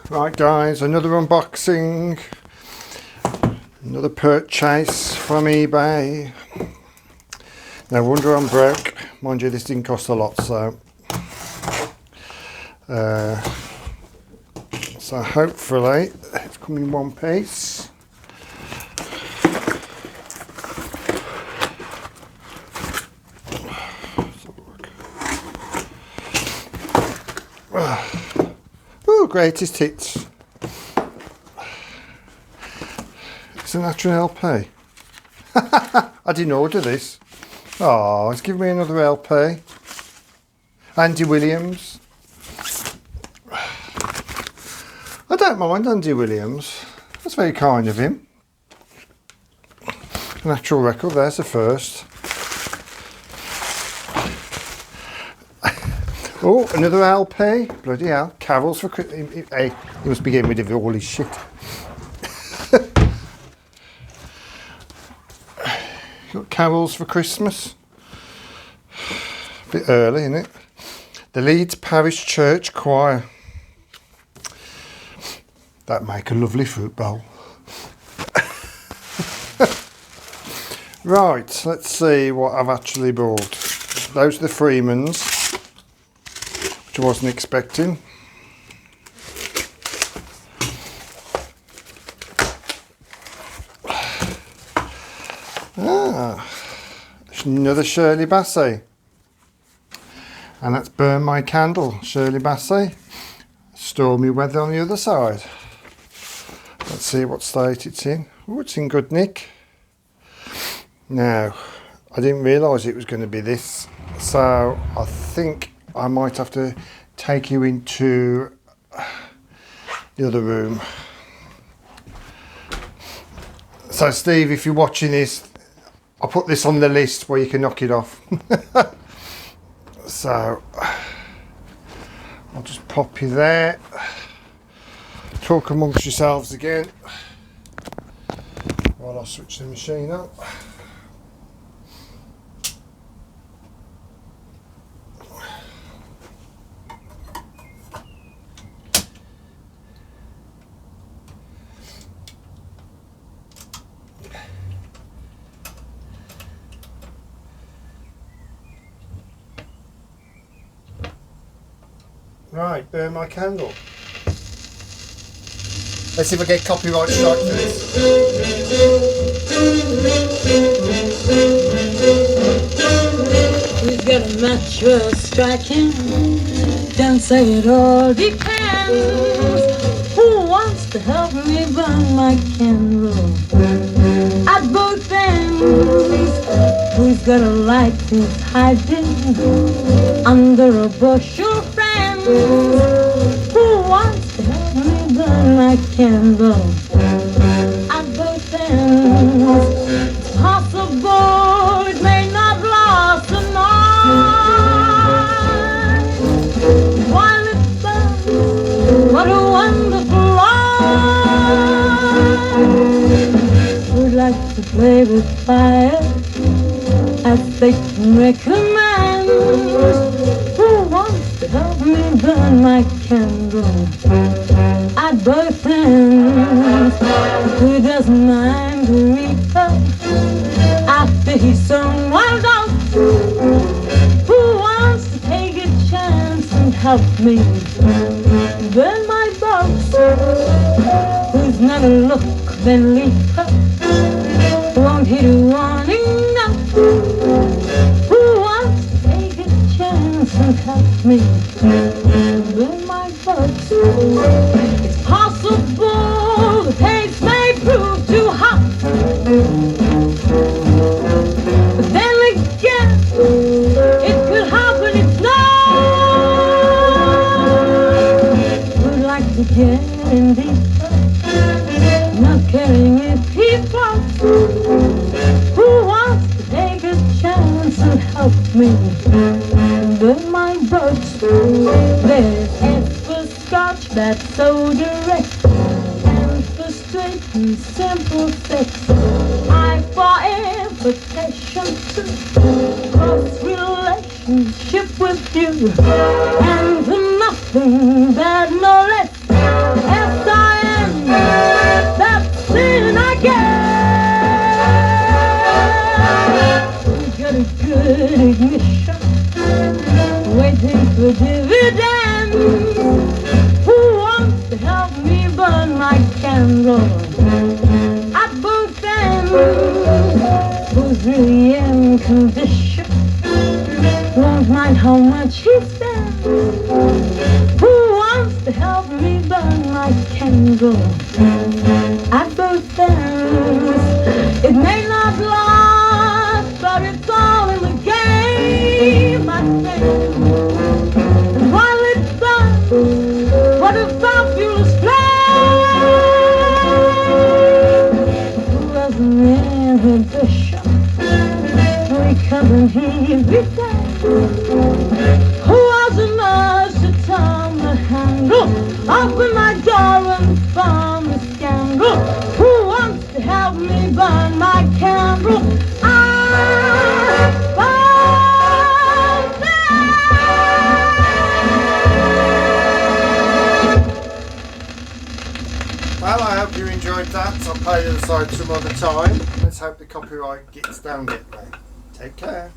Right guys, another unboxing, another purchase from eBay. No wonder I'm broke. Mind you, this didn't cost a lot, so hopefully it's come in one piece. Oh, greatest hits. It's an actual LP. I didn't order this. Oh, it's giving me another LP. Andy Williams. I don't mind Andy Williams. That's very kind of him. An actual record, there's the first. Oh, another LP. Bloody hell. Carols for Christmas. Hey, he must be getting rid of all his shit. Got Carols for Christmas. A bit early, isn't it? The Leeds Parish Church Choir. That'd make a lovely fruit bowl. Right, let's see what I've actually bought. Those are the Freemans, which I wasn't expecting. Another Shirley Bassey. And that's Burn My Candle, Shirley Bassey. Stormy weather on the other side. Let's see what state it's in. Oh, it's in good nick. Now, I didn't realise it was going to be this, so I think I might have to take you into the other room. So Steve, if you're watching this, I'll put this on the list where you can knock it off. So I'll just pop you there. Talk amongst yourselves again while I switch the machine up. Right, Burn My Candle. Let's see if I get copyright strike for this. We've got a match we're striking. Don't say it all depends. Who wants to help me burn my candle at both ends? Who's got a light who's hiding under a bushel friend? Who wants to help me burn my candle at both ends? It's possible it may not last the night. While it burns, what a wonderful light. Would like to play with fire as they can recommend. Who wants to help me burn my candle at both ends? Who doesn't mind the reaper after he's sown wild oats? Who wants to take a chance and help me burn my box? Who's not a look then leap up? Won't hit a warning note? Who wants to take a chance and help me burn my box? It's possible the pace may prove too hot, but then again it could happen if not. Would like to get in deeper, not caring if he falls. Who wants to take a chance and help me burn my boats? There's F for Scotch, that's so direct, and for straight and simple sex. I for invitation to close relationship with you, and for nothing bad no less. to dance? Who wants to help me burn my candle at both ends? Who's really in condition? Won't mind how much he spends. Who wants to help me burn my candle at both ends? It may not last, but it's all in the game, my friend. And while it's done, what a fabulous flame! Who has an inhibition? Recovering he returns. Who has a nurse to turn the handle? Open my door and burn the scandal. Who wants to help me burn my candle? Well, I hope you enjoyed that. I'll play the other side some other time. Let's hope the copyright gets down it, mate. Take care.